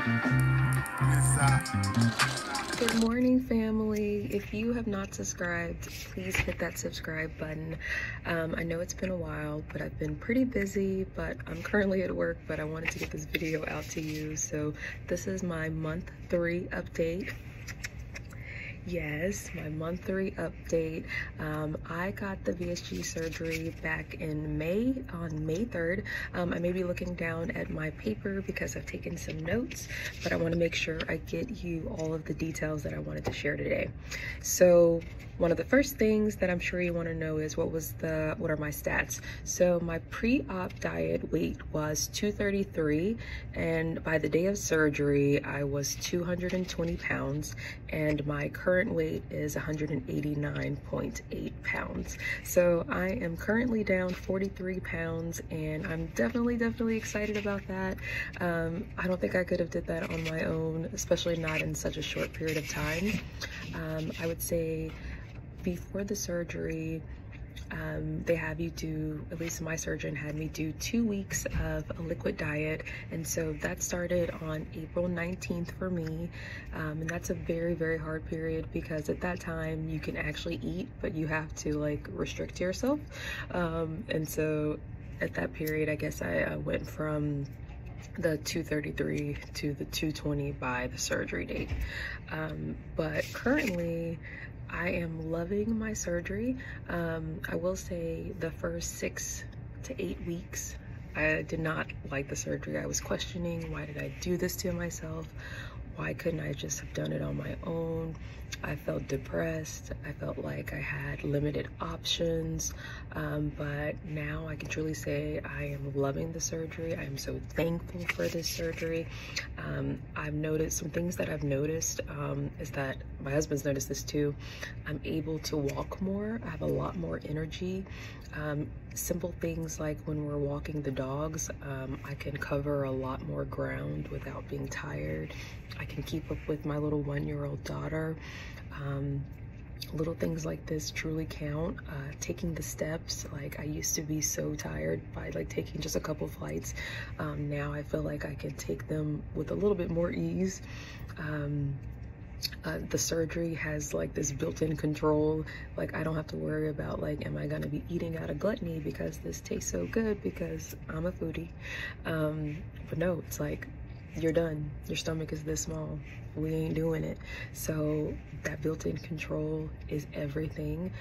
Good morning, family. If you have not subscribed, please hit that subscribe button. I know it's been a while, but I've been pretty busy, but I'm currently at work, but I wanted to get this video out to you. So this is my month 3 update. Yes, my month 3 update. I got the VSG surgery back in May, on May 3rd. I may be looking down at my paper because I've taken some notes, but I want to make sure I get you all of the details that I wanted to share today. So one of the first things that I'm sure you want to know is what are my stats. So my pre-op diet weight was 233, and by the day of surgery I was 220 pounds, and my current weight is 189.8 pounds. So I am currently down 43 pounds, and I'm definitely excited about that. I don't think I could have did that on my own, especially not in such a short period of time. I would say before the surgery, they have you do, at least my surgeon had me do 2 weeks of a liquid diet, and so that started on April 19th for me, and that's a very hard period because at that time you can actually eat, but you have to like restrict yourself, and so at that period I guess I went from the 233 to the 220 by the surgery date. But currently I am loving my surgery. I will say the first 6 to 8 weeks I did not like the surgery. I was questioning, why did I do this to myself? Why couldn't I just have done it on my own? I felt depressed. I felt like I had limited options, but now I can truly say I am loving the surgery. I am so thankful for this surgery. I've noticed some things that I've noticed is that my husband's noticed this too. I'm able to walk more. I have a lot more energy. Simple things like when we're walking the dogs, I can cover a lot more ground without being tired. I can keep up with my little 1-year-old daughter. Little things like this truly count. Taking the steps, like I used to be so tired by like taking just a couple flights. Now I feel like I can take them with a little bit more ease. The surgery has like this built-in control. Like I don't have to worry about like, am I gonna be eating out of gluttony because this tastes so good because I'm a foodie. But no, it's like, you're done. Your stomach is this small. We ain't doing it. So that built-in control is everything.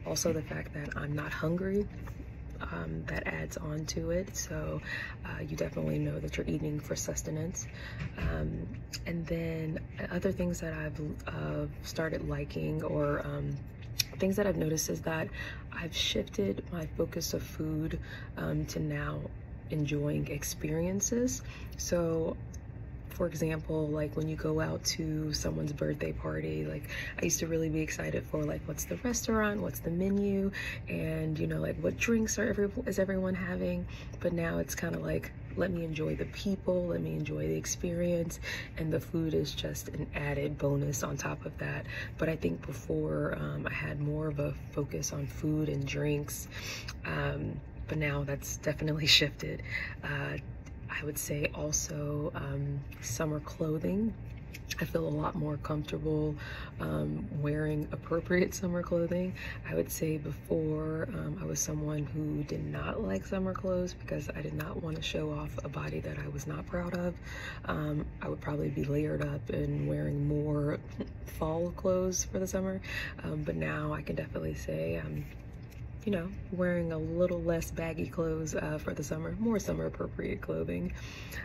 Also the fact that I'm not hungry, that adds on to it. So you definitely know that you're eating for sustenance. And then other things that I've started liking, or things that I've noticed, is that I've shifted my focus of food to now enjoying experiences. So for example, like when you go out to someone's birthday party, like I used to really be excited for like, what's the restaurant, what's the menu, and you know, like what drinks is everyone having. But now it's kind of like, let me enjoy the people, let me enjoy the experience, and the food is just an added bonus on top of that. But I think before I had more of a focus on food and drinks, but now that's definitely shifted. I would say also summer clothing. I feel a lot more comfortable wearing appropriate summer clothing. I would say before I was someone who did not like summer clothes because I did not want to show off a body that I was not proud of. I would probably be layered up and wearing more fall clothes for the summer. But now I can definitely say you know, wearing a little less baggy clothes for the summer, more summer appropriate clothing.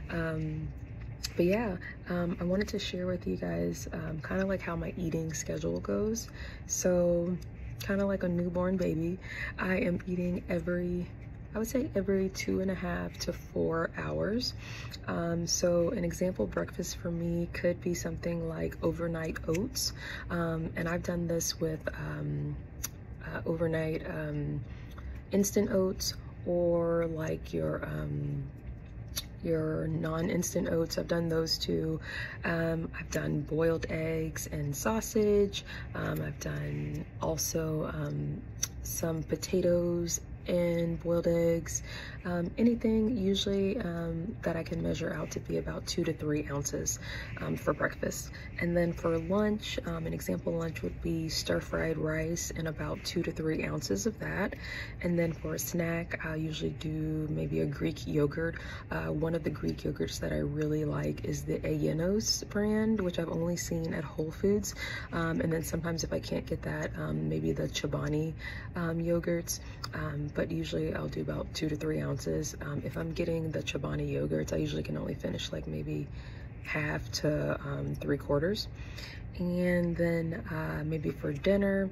But yeah, I wanted to share with you guys kind of like how my eating schedule goes. So kind of like a newborn baby, I am eating I would say every 2.5 to 4 hours. So an example breakfast for me could be something like overnight oats. And I've done this with overnight instant oats, or like your non-instant oats. I've done those too. I've done boiled eggs and sausage. I've done also some potatoes and boiled eggs, anything usually that I can measure out to be about 2 to 3 ounces for breakfast. And then for lunch, an example lunch would be stir-fried rice and about 2 to 3 ounces of that. And then for a snack, I usually do maybe a Greek yogurt. One of the Greek yogurts that I really like is the Ayenos brand, which I've only seen at Whole Foods. And then sometimes if I can't get that, maybe the Chobani yogurts. But usually I'll do about 2 to 3 ounces. If I'm getting the Chobani yogurts, I usually can only finish like maybe half to 3/4. And then maybe for dinner,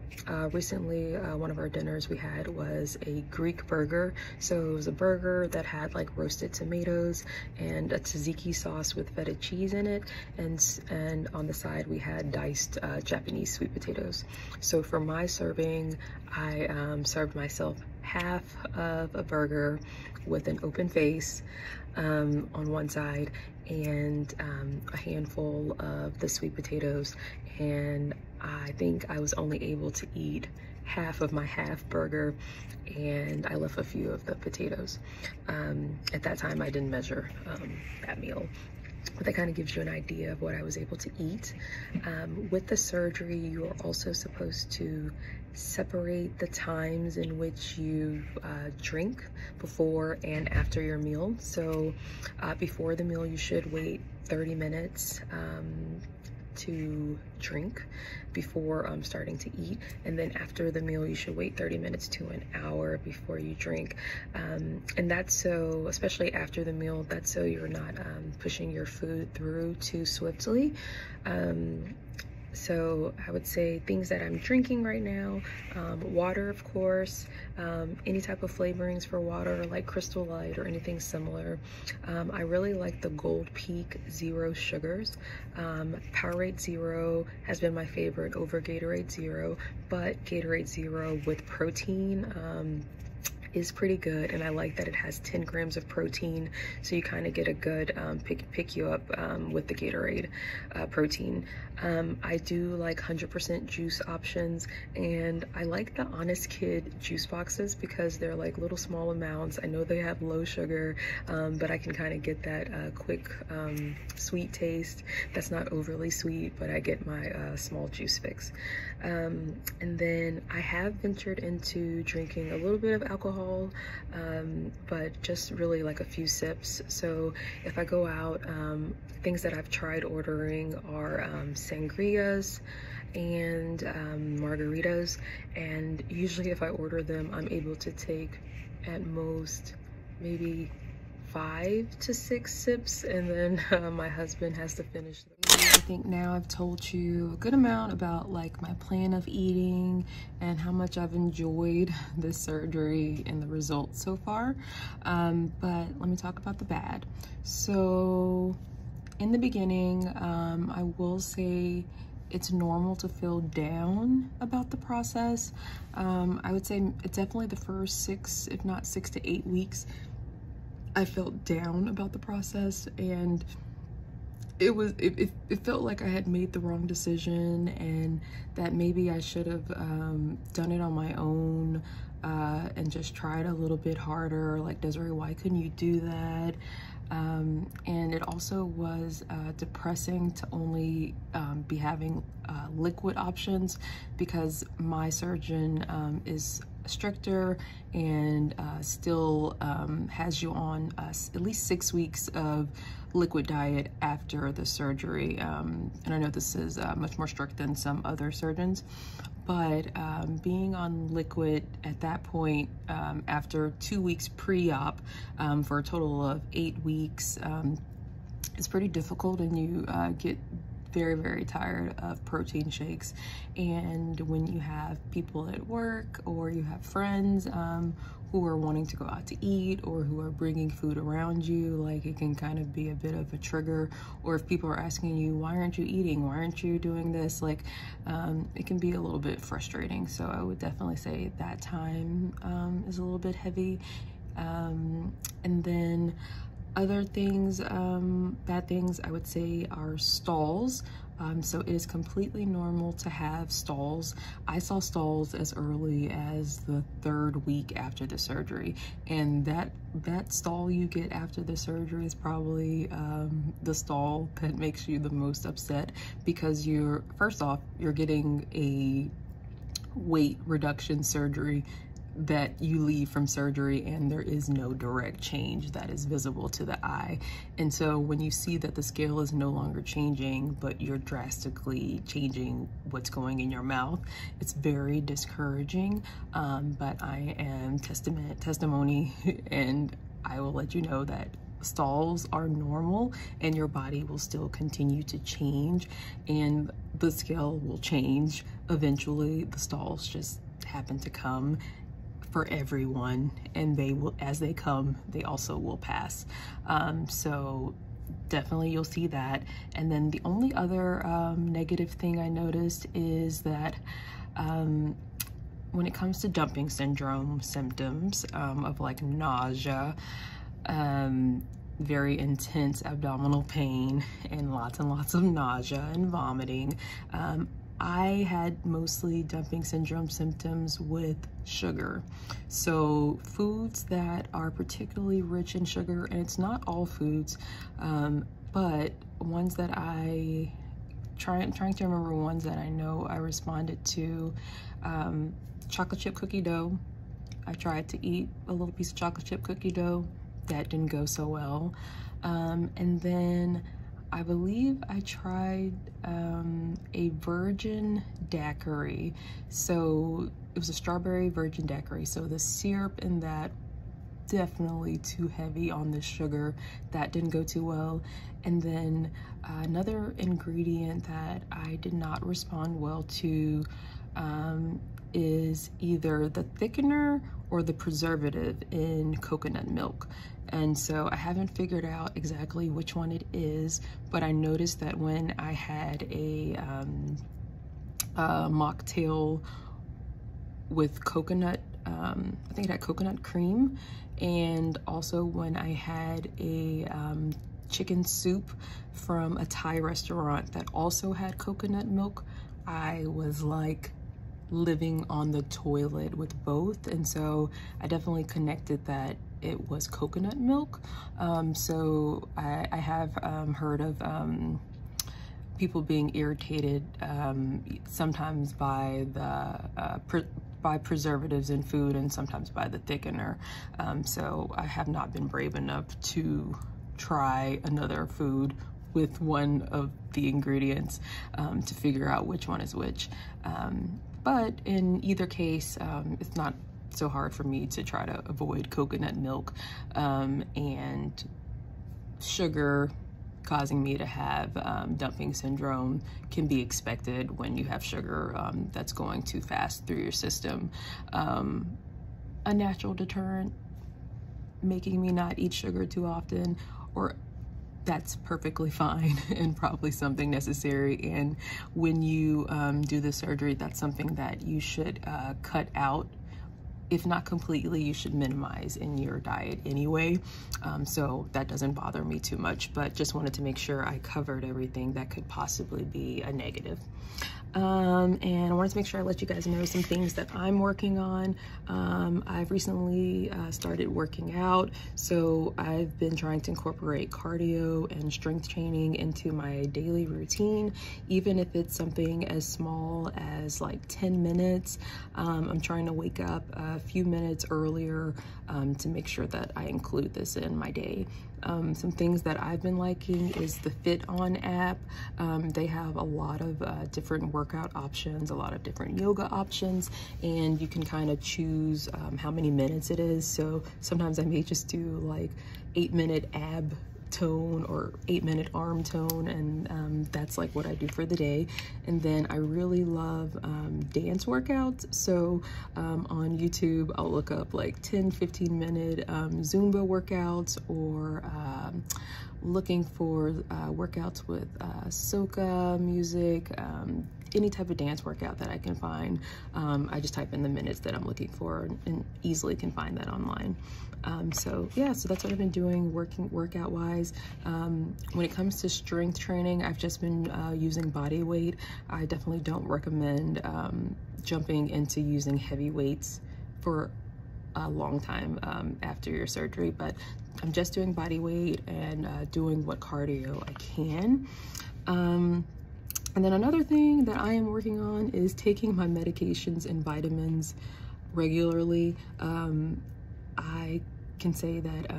recently one of our dinners we had was a Greek burger. So it was a burger that had like roasted tomatoes and a tzatziki sauce with feta cheese in it, and on the side we had diced Japanese sweet potatoes. So for my serving, I served myself half of a burger with an open face on one side, and a handful of the sweet potatoes, and I think I was only able to eat half of my half burger, and I left a few of the potatoes. At that time I didn't measure that meal, but that kind of gives you an idea of what I was able to eat. With the surgery, you are also supposed to separate the times in which you drink before and after your meal. So before the meal, you should wait 30 minutes to drink before starting to eat, and then after the meal you should wait 30 minutes to an hour before you drink. And that's so, especially after the meal, that's so you're not pushing your food through too swiftly. So I would say things that I'm drinking right now, water, of course, any type of flavorings for water like Crystal Light or anything similar. I really like the Gold Peak Zero Sugars. Powerade Zero has been my favorite over Gatorade Zero, but Gatorade Zero with protein is pretty good, and I like that it has 10 grams of protein, so you kind of get a good pick you up with the Gatorade protein. I do like 100% juice options, and I like the Honest Kid juice boxes because they're like little small amounts. I know they have low sugar, but I can kind of get that quick sweet taste that's not overly sweet, but I get my small juice fix. And then I have ventured into drinking a little bit of alcohol, but just really like a few sips. So if I go out, things that I've tried ordering are sangrias and margaritas, and usually if I order them, I'm able to take at most maybe 5 to 6 sips, and then my husband has to finish them. I think now I've told you a good amount about like my plan of eating and how much I've enjoyed this surgery and the results so far, but let me talk about the bad. So in the beginning, I will say it's normal to feel down about the process. I would say it's definitely the first 6, if not 6 to 8 weeks, I felt down about the process, and it felt like I had made the wrong decision, and that maybe I should have done it on my own and just tried a little bit harder. Like, Desiree, why couldn't you do that? And it also was depressing to only be having liquid options, because my surgeon is stricter and still has you on at least 6 weeks of liquid diet after the surgery. And I know this is much more strict than some other surgeons, but being on liquid at that point, after 2 weeks pre-op, for a total of 8 weeks, it's pretty difficult, and you get very, very tired of protein shakes. And when you have people at work, or you have friends who are wanting to go out to eat, or who are bringing food around you, like, it can kind of be a bit of a trigger. Or if people are asking you, why aren't you eating? Why aren't you doing this? Like, it can be a little bit frustrating. So I would definitely say that time is a little bit heavy. And then Other things, bad things I would say are stalls. So it is completely normal to have stalls. I saw stalls as early as the 3rd week after the surgery, and that stall you get after the surgery is probably the stall that makes you the most upset, because first off, you're getting a weight reduction surgery that you leave from surgery, and there is no direct change that is visible to the eye. And so when you see that the scale is no longer changing, but you're drastically changing what's going in your mouth, it's very discouraging. But I am testimony and I will let you know that stalls are normal, and your body will still continue to change, and the scale will change eventually. The stalls just happen to come for everyone, and they will, as they come, they also will pass. So definitely you'll see that. And then the only other negative thing I noticed is that when it comes to dumping syndrome symptoms of like nausea, very intense abdominal pain, and lots of nausea and vomiting, I had mostly dumping syndrome symptoms with sugar. So foods that are particularly rich in sugar, and it's not all foods, but ones that I'm trying to remember ones that I know I responded to. Chocolate chip cookie dough. I tried to eat a little piece of chocolate chip cookie dough. That didn't go so well. And then I believe I tried a virgin daiquiri. So it was a strawberry virgin daiquiri. So the syrup in that, definitely too heavy on the sugar. That didn't go too well. And then another ingredient that I did not respond well to is either the thickener or the preservative in coconut milk. And so I haven't figured out exactly which one it is, but I noticed that when I had a mocktail with coconut, I think it had coconut cream, and also when I had a chicken soup from a Thai restaurant that also had coconut milk, I was like living on the toilet with both. And so I definitely connected that it was coconut milk. So I have heard of people being irritated sometimes by the by preservatives in food, and sometimes by the thickener. So I have not been brave enough to try another food with one of the ingredients to figure out which one is which. But in either case, it's not so hard for me to try to avoid coconut milk, and sugar causing me to have dumping syndrome can be expected when you have sugar that's going too fast through your system. A natural deterrent, making me not eat sugar too often, or that's perfectly fine and probably something necessary. And when you do the surgery, that's something that you should cut out. If not completely, you should minimize in your diet anyway. So that doesn't bother me too much, but just wanted to make sure I covered everything that could possibly be a negative. And I wanted to make sure I let you guys know some things that I'm working on. I've recently started working out, so I've been trying to incorporate cardio and strength training into my daily routine, even if it's something as small as like 10 minutes. I'm trying to wake up a few minutes earlier to make sure that I include this in my day. Some things that I've been liking is the Fit On app. They have a lot of different workout options, a lot of different yoga options, and you can kind of choose how many minutes it is. So sometimes I may just do like 8-minute ab tone or 8-minute arm tone, and that's like what I do for the day. And then I really love dance workouts. So on YouTube, I'll look up like 10-15 minute Zumba workouts, or looking for workouts with soca music, any type of dance workout that I can find. I just type in the minutes that I'm looking for and easily can find that online. So yeah, so that's what I've been doing workout wise. When it comes to strength training, I've just been using body weight. I definitely don't recommend jumping into using heavy weights for a long time after your surgery, but I'm just doing body weight and doing what cardio I can. And then another thing that I am working on is taking my medications and vitamins regularly. I can say that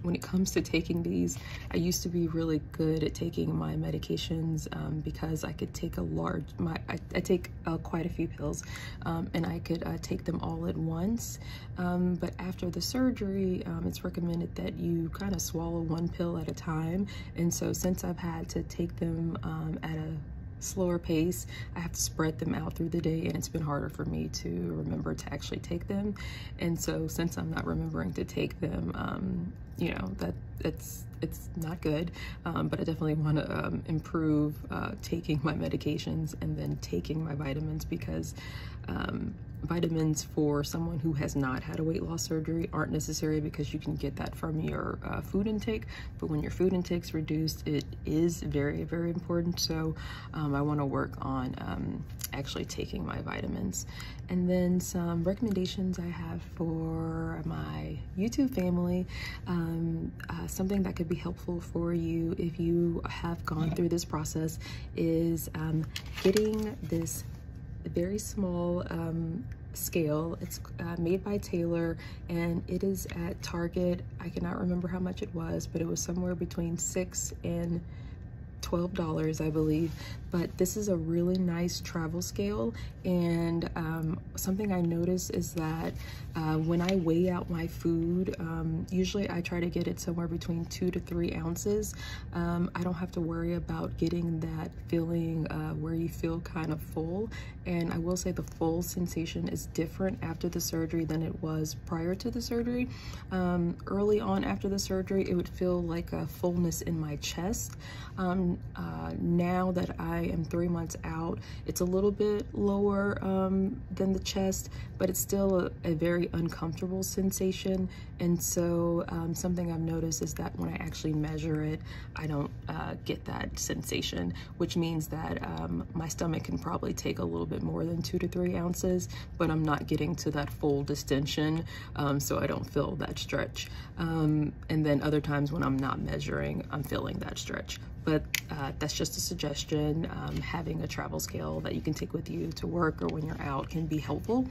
when it comes to taking these, I used to be really good at taking my medications because I could take I take quite a few pills, and I could take them all at once. But after the surgery, it's recommended that you kind of swallow one pill at a time. And so since I've had to take them at a slower pace, I have to spread them out through the day, and it's been harder for me to remember to actually take them. And so since I'm not remembering to take them, you know, that it's not good, but I definitely want to improve taking my medications and then taking my vitamins, because vitamins for someone who has not had a weight loss surgery aren't necessary, because you can get that from your food intake. But when your food intake's reduced, it is very, very important. So I want to work on actually taking my vitamins. And then some recommendations I have for my YouTube family, something that could be helpful for you if you have gone through this process, is getting this very small scale. It's made by Taylor, and it is at Target. I cannot remember how much it was, but it was somewhere between $6 and $12, I believe. But this is a really nice travel scale, and something I notice is that when I weigh out my food, usually I try to get it somewhere between 2 to 3 ounces. I don't have to worry about getting that feeling where you feel kind of full. And I will say the full sensation is different after the surgery than it was prior to the surgery. Early on after the surgery, it would feel like a fullness in my chest. Now that I am 3 months out, it's a little bit lower than the chest, but it's still a very uncomfortable sensation. And so something I've noticed is that when I actually measure it, I don't get that sensation, which means that my stomach can probably take a little bit more than 2 to 3 ounces, but I'm not getting to that full distension, so I don't feel that stretch. And then other times when I'm not measuring, I'm feeling that stretch. But that's just a suggestion. Having a travel scale that you can take with you to work or when you're out can be helpful.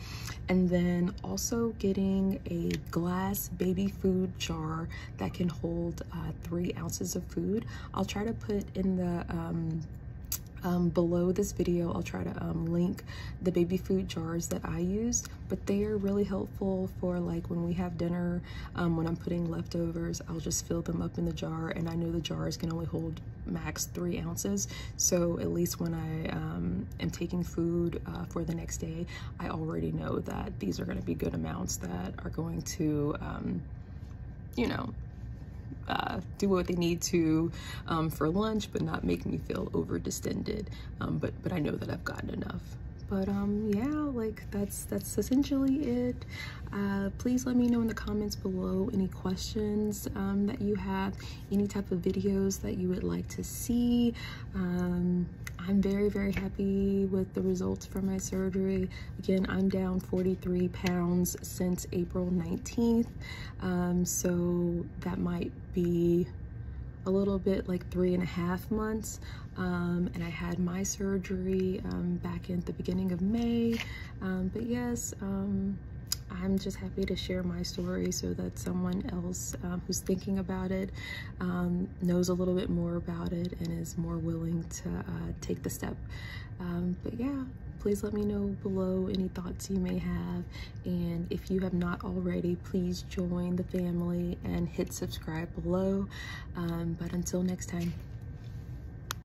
And then also getting a glass baby food jar that can hold 3 ounces of food. I'll try to put in the below this video, I'll try to link the baby food jars that I used, but they are really helpful for like when we have dinner. When I'm putting leftovers, I'll just fill them up in the jar, and I know the jars can only hold max 3 ounces. So at least when I am taking food for the next day, I already know that these are going to be good amounts that are going to, you know, do what they need to for lunch, but not make me feel over distended. But I know that I've gotten enough. But yeah, like that's essentially it. Please let me know in the comments below any questions that you have, any type of videos that you would like to see. I'm very, very happy with the results from my surgery. Again, I'm down 43 pounds since April 19th. So that might be a little bit like 3.5 months. And I had my surgery back in the beginning of May. But yes, I'm just happy to share my story so that someone else who's thinking about it knows a little bit more about it and is more willing to take the step. But yeah, please let me know below any thoughts you may have. And if you have not already, please join the family and hit subscribe below. But until next time.